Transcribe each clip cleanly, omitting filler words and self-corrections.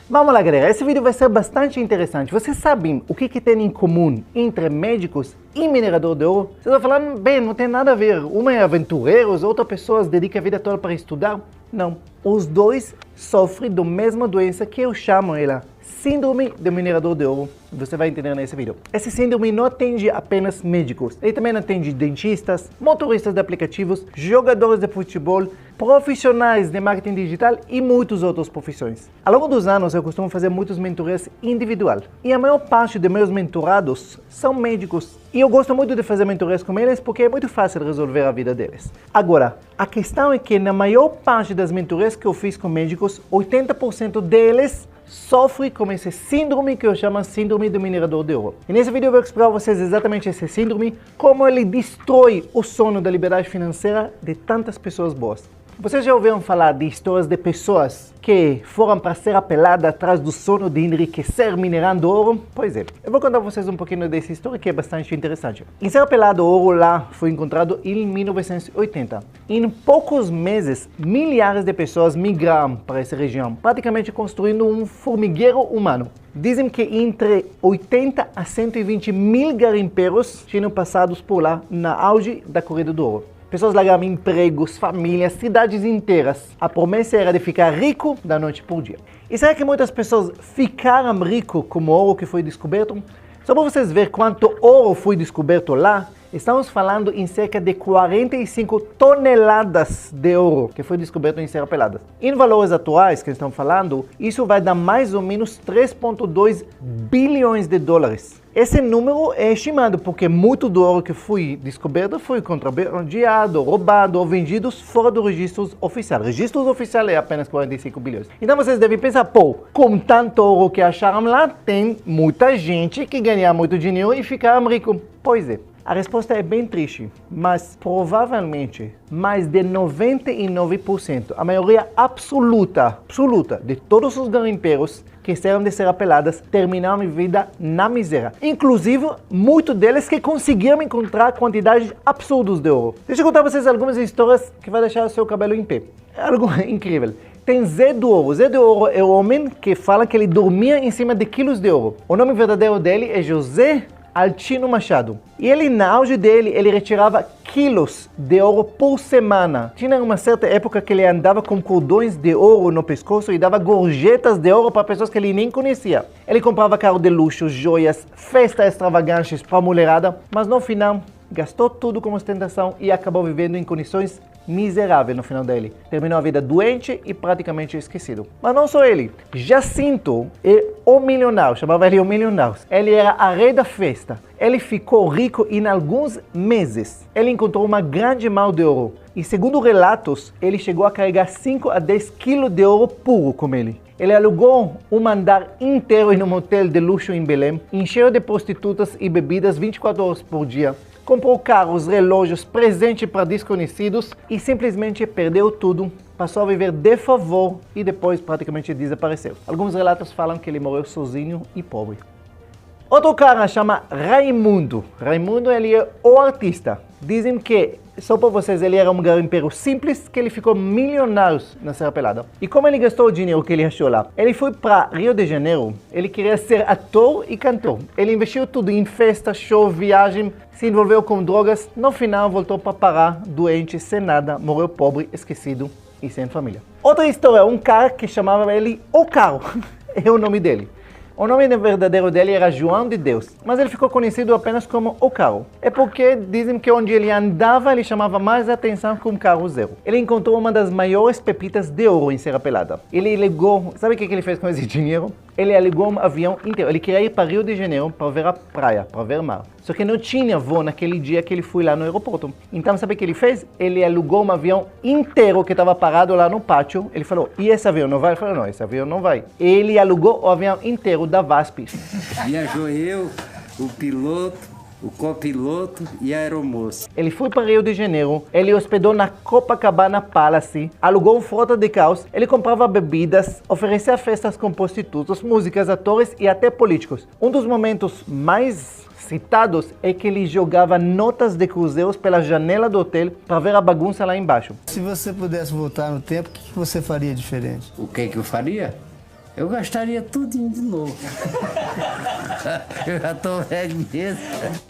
Vamos lá, galera, esse vídeo vai ser bastante interessante. Vocês sabem o que tem em comum entre médicos e minerador de ouro? Vocês vão falar, bem, não tem nada a ver. Uma é aventureiros, outra pessoa dedica a vida toda para estudar. Não, os dois sofrem da mesma doença que eu chamo ela síndrome do minerador de ouro. Você vai entender nesse vídeo. Esse síndrome não atende apenas médicos. Ele também atende dentistas, motoristas de aplicativos, jogadores de futebol, profissionais de marketing digital e muitas outras profissões. Ao longo dos anos, eu costumo fazer muitos mentorias individual. E a maior parte dos meus mentorados são médicos. E eu gosto muito de fazer mentorias com eles porque é muito fácil resolver a vida deles. Agora, a questão é que na maior parte das mentorias que eu fiz com médicos, 80% deles sofre com esse síndrome que eu chamo síndrome do minerador de ouro. E nesse vídeo eu vou explicar a vocês exatamente esse síndrome, como ele destrói o sonho da liberdade financeira de tantas pessoas boas. Vocês já ouviram falar de histórias de pessoas que foram para ser apeladas atrás do sonho de enriquecer minerando ouro? Pois é, eu vou contar para vocês um pouquinho dessa história que é bastante interessante. Em Serra Pelada, o ouro lá foi encontrado em 1980. Em poucos meses, milhares de pessoas migraram para essa região, praticamente construindo um formigueiro humano. Dizem que entre 80 a 120 mil garimpeiros tinham passado por lá na auge da corrida do ouro. Pessoas largavam empregos, famílias, cidades inteiras. A promessa era de ficar rico da noite por dia. E será que muitas pessoas ficaram ricos com o ouro que foi descoberto? Só para vocês verem quanto ouro foi descoberto lá, estamos falando em cerca de 45 toneladas de ouro que foi descoberto em Serra Pelada. Em valores atuais que estamos falando, isso vai dar mais ou menos 3,2 bilhões de dólares. Esse número é estimado porque muito do ouro que foi descoberto foi contrabandeado, roubado ou vendido fora do registro oficial. Registros oficiais é apenas 45 bilhões. Então vocês devem pensar, pô, com tanto ouro que acharam lá, tem muita gente que ganha muito dinheiro e ficaram ricos. Pois é. A resposta é bem triste, mas provavelmente mais de 99%, a maioria absoluta de todos os garimpeiros que saíram de Serra Peladas terminaram a vida na miséria. Inclusive, muitos deles que conseguiram encontrar quantidades absurdas de ouro. Deixa eu contar para vocês algumas histórias que vai deixar o seu cabelo em pé. É algo incrível. Tem Zé do Ouro. Zé do Ouro é o homem que fala que ele dormia em cima de quilos de ouro. O nome verdadeiro dele é José Altino Machado. E ele, na auge dele, ele retirava quilos de ouro por semana. Tinha uma certa época que ele andava com cordões de ouro no pescoço e dava gorjetas de ouro para pessoas que ele nem conhecia. Ele comprava carro de luxo, joias, festas extravagantes para a mulherada, mas no final gastou tudo com ostentação e acabou vivendo em condições miseráveis no final dele. Terminou a vida doente e praticamente esquecido. Mas não só ele. Jacinto é o milionário, chamava ele o milionário. Ele era a rei da festa. Ele ficou rico em alguns meses. Ele encontrou uma grande mão de ouro. E segundo relatos, ele chegou a carregar 5 a 10 quilos de ouro puro com ele. Ele alugou um andar inteiro em um hotel de luxo em Belém, encheu de prostitutas e bebidas 24 horas por dia. Comprou carros, relógios, presente para desconhecidos e simplesmente perdeu tudo. Passou a viver de favor e depois praticamente desapareceu. Alguns relatos falam que ele morreu sozinho e pobre. Outro cara chama Raimundo. Raimundo, ele é o artista. Dizem que, só para vocês, ele era um garimpeiro simples que ele ficou milionário na Serra Pelada. E como ele gastou o dinheiro que ele achou lá? Ele foi para Rio de Janeiro, ele queria ser ator e cantor. Ele investiu tudo em festa, show, viagem, se envolveu com drogas. No final, voltou para Pará, doente, sem nada, morreu pobre, esquecido e sem família. Outra história, um cara que chamava ele O Caro, é o nome dele. O nome verdadeiro dele era João de Deus, mas ele ficou conhecido apenas como O Caro. É porque dizem que onde ele andava, ele chamava mais atenção que um carro zero. Ele encontrou uma das maiores pepitas de ouro em Serra Pelada. Ele alugou, sabe o que ele fez com esse dinheiro? Ele alugou um avião inteiro. Ele queria ir para Rio de Janeiro para ver a praia, para ver o mar. Só que não tinha voo naquele dia que ele foi lá no aeroporto. Então, sabe o que ele fez? Ele alugou um avião inteiro que estava parado lá no pátio. Ele falou, e esse avião não vai? Ele falou, não, esse avião não vai. Ele alugou o avião inteiro da VASP. Viajou eu, o piloto, o copiloto e a aeromoça. Ele foi para Rio de Janeiro, ele hospedou na Copacabana Palace, alugou um frota de carros, ele comprava bebidas, oferecia festas com prostitutas, músicas, atores e até políticos. Um dos momentos mais citados é que ele jogava notas de cruzeiros pela janela do hotel para ver a bagunça lá embaixo. Se você pudesse voltar no tempo, o que você faria diferente? O que eu faria? Eu gastaria tudinho de novo. Eu já tô velho mesmo.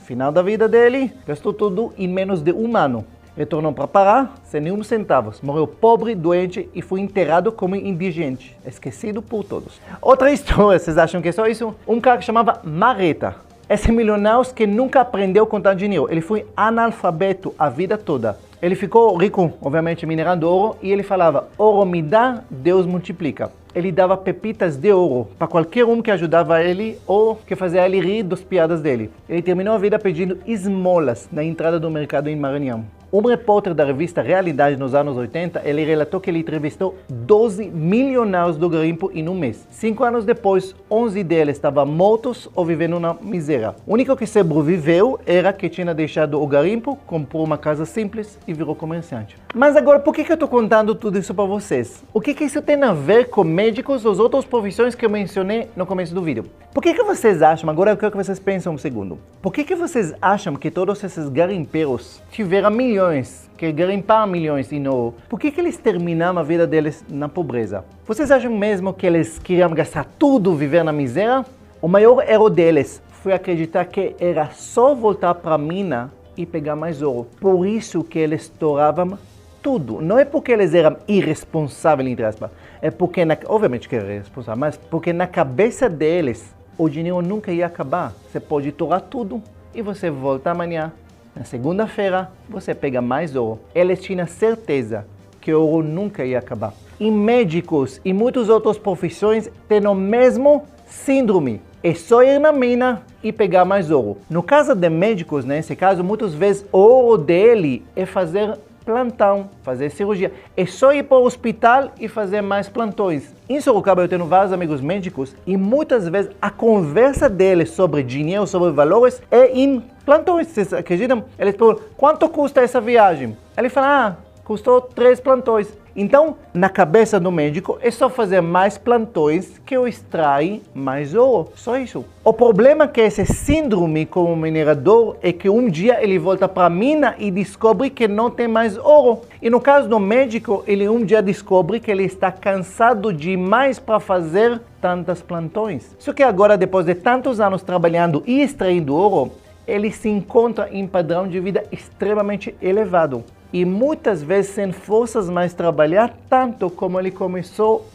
Final da vida dele, gastou tudo em menos de um ano. Retornou para Pará, sem nenhum centavo. Morreu pobre, doente e foi enterrado como indigente. Esquecido por todos. Outra história, vocês acham que é só isso? Um cara que chamava Marreta. Esse milionário que nunca aprendeu a contar dinheiro. Ele foi analfabeto a vida toda. Ele ficou rico, obviamente, minerando ouro, e ele falava, ouro me dá, Deus multiplica. Ele dava pepitas de ouro para qualquer um que ajudava ele ou que fazia ele rir das piadas dele. Ele terminou a vida pedindo esmolas na entrada do mercado em Maranhão. Um repórter da revista Realidade nos anos 80, ele relatou que ele entrevistou 12 milionários do garimpo em um mês. 5 anos depois, 11 deles estavam mortos ou vivendo na miséria. O único que sobreviveu era que tinha deixado o garimpo, comprou uma casa simples e virou comerciante. Mas agora, por que eu estou contando tudo isso para vocês? O que isso tem a ver com médicos ou outras profissões que eu mencionei no começo do vídeo? Por que vocês acham, agora eu quero que vocês pensem um segundo, por que vocês acham que todos esses garimpeiros tiveram milhões, que garimparam milhões em ouro, por que eles terminaram a vida deles na pobreza? Vocês acham mesmo que eles queriam gastar tudo, viver na miséria? O maior erro deles foi acreditar que era só voltar para a mina e pegar mais ouro. Por isso que eles estouravam tudo. Não é porque eles eram irresponsáveis, entre aspas. É porque, obviamente que eram irresponsáveis, mas porque na cabeça deles o dinheiro nunca ia acabar. Você pode estourar tudo e você volta amanhã. Na segunda-feira, você pega mais ouro. Eles tinham certeza que o ouro nunca ia acabar. E médicos e muitas outras profissões têm o mesmo síndrome. É só ir na mina e pegar mais ouro. No caso de médicos, nesse caso, muitas vezes o ouro dele é fazer plantão, fazer cirurgia. É só ir para o hospital e fazer mais plantões. Em Sorocaba eu tenho vários amigos médicos e muitas vezes a conversa deles sobre dinheiro, sobre valores, é em plantões. Vocês acreditam? Eles perguntam, quanto custa essa viagem? Ele fala, custou 3 plantões. Então, na cabeça do médico, é só fazer mais plantões que eu extrai mais ouro. Só isso. O problema é que esse síndrome como minerador é que um dia ele volta para a mina e descobre que não tem mais ouro. E no caso do médico, ele um dia descobre que ele está cansado demais para fazer tantas plantões. Só que agora, depois de tantos anos trabalhando e extraindo ouro, ele se encontra em padrão de vida extremamente elevado. E muitas vezes sem forças mais trabalhar tanto como ele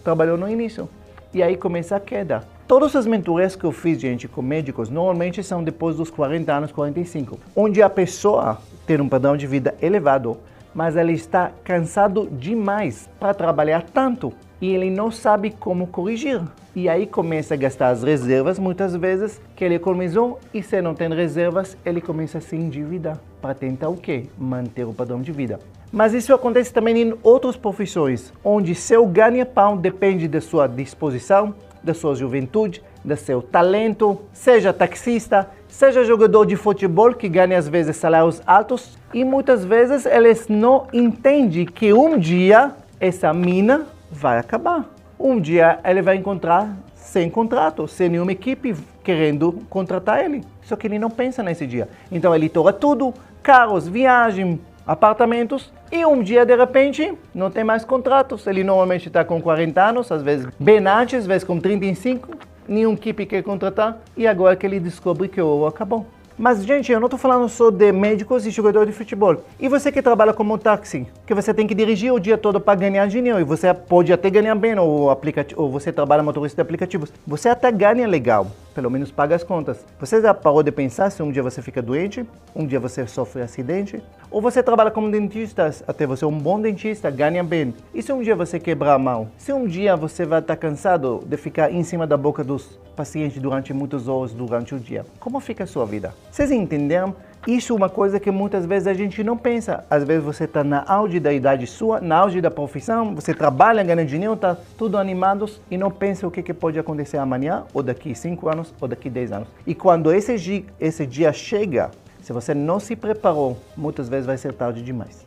trabalhou no início. E aí começa a queda. Todas as mentorias que eu fiz, gente, com médicos, normalmente são depois dos 40 anos, 45. Onde a pessoa tem um padrão de vida elevado, mas ele está cansado demais para trabalhar tanto. E ele não sabe como corrigir. E aí começa a gastar as reservas, muitas vezes, que ele economizou. E se não tem reservas, ele começa a se endividar. Para tentar o quê? Manter o padrão de vida. Mas isso acontece também em outras profissões, onde seu ganha-pão depende da sua disposição, da sua juventude, do seu talento, seja taxista, seja jogador de futebol que ganha às vezes salários altos. E muitas vezes eles não entendem que um dia essa mina vai acabar. Um dia ele vai encontrar sem contrato, sem nenhuma equipe querendo contratar ele. Só que ele não pensa nesse dia. Então ele toca tudo, carros, viagem, apartamentos, e um dia de repente não tem mais contratos. Ele normalmente está com 40 anos, às vezes bem antes, às vezes com 35, nenhuma equipe quer contratar, e agora que ele descobre que o ouro acabou. Mas, gente, eu não estou falando só de médicos e jogadores de futebol. E você que trabalha como táxi, que você tem que dirigir o dia todo para ganhar dinheiro, e você pode até ganhar bem, ou você trabalha motorista de aplicativos, você até ganha legal, pelo menos paga as contas. Você já parou de pensar se um dia você fica doente, um dia você sofre acidente, ou você trabalha como dentista, até você é um bom dentista, ganha bem. E se um dia você quebrar a mão? Se um dia você vai estar cansado de ficar em cima da boca dos pacientes durante muitas horas durante o dia, como fica a sua vida? Vocês entenderam? Isso é uma coisa que muitas vezes a gente não pensa. Às vezes você está na auge da idade sua, na auge da profissão, você trabalha, ganha dinheiro, está tudo animados e não pensa o que pode acontecer amanhã, ou daqui 5 anos, ou daqui 10 anos. E quando esse dia chega, se você não se preparou, muitas vezes vai ser tarde demais.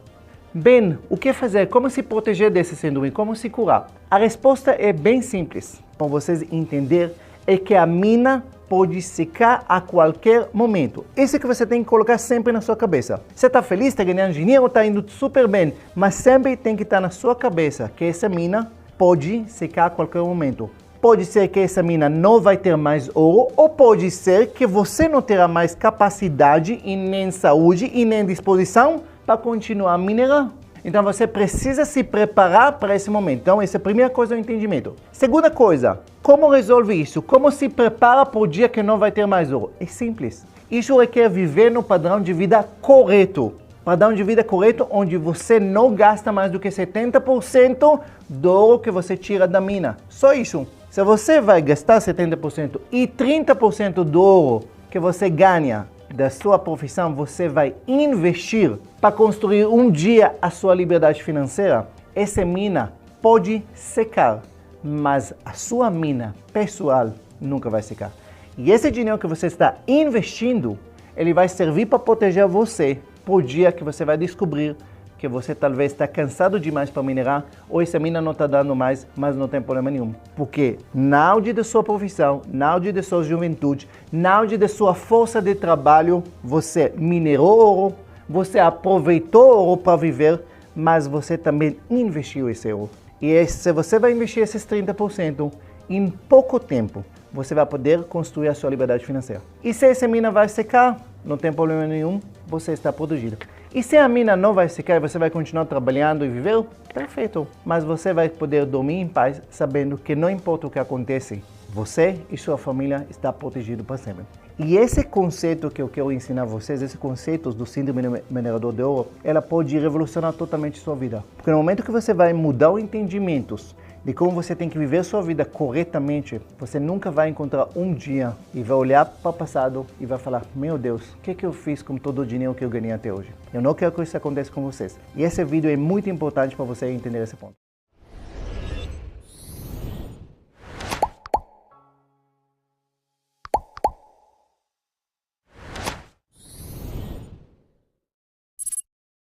Bem, o que fazer? Como se proteger desse síndrome? Como se curar? A resposta é bem simples, para vocês entenderem, é que a mina pode secar a qualquer momento. Isso que você tem que colocar sempre na sua cabeça. Você está feliz, está ganhando dinheiro, está indo super bem, mas sempre tem que estar na sua cabeça que essa mina pode secar a qualquer momento. pode ser que essa mina não vai ter mais ouro, ou pode ser que você não terá mais capacidade e nem saúde e nem disposição para continuar a minerar. Então você precisa se preparar para esse momento. Então essa é a primeira coisa, o entendimento. Segunda coisa, como resolve isso? Como se prepara para o dia que não vai ter mais ouro? É simples. Isso requer viver no padrão de vida correto. Padrão de vida correto onde você não gasta mais do que 70% do ouro que você tira da mina. Só isso. Se você vai gastar 70% e 30% do ouro que você ganha da sua profissão, você vai investir para construir um dia a sua liberdade financeira, essa mina pode secar, mas a sua mina pessoal nunca vai secar. E esse dinheiro que você está investindo, ele vai servir para proteger você por dia que você vai descobrir que você talvez está cansado demais para minerar, ou essa mina não está dando mais, mas não tem problema nenhum. Porque na auge da sua profissão, na auge da sua juventude, na auge da sua força de trabalho, você minerou ouro, você aproveitou ouro para viver, mas você também investiu esse ouro. E se você vai investir esses 30%, em pouco tempo, você vai poder construir a sua liberdade financeira. E se essa mina vai secar, não tem problema nenhum, você está protegido. E se a mina não vai secar e você vai continuar trabalhando e viver, perfeito. Mas você vai poder dormir em paz, sabendo que não importa o que acontece, você e sua família estão protegidos para sempre. E esse conceito que eu quero ensinar a vocês, esse conceito do síndrome do minerador de ouro, ela pode revolucionar totalmente sua vida. Porque no momento que você vai mudar os entendimentos de como você tem que viver sua vida corretamente, você nunca vai encontrar um dia e vai olhar para o passado e vai falar, meu Deus, o que eu fiz com todo o dinheiro que eu ganhei até hoje? Eu não quero que isso aconteça com vocês. E esse vídeo é muito importante para você entender esse ponto.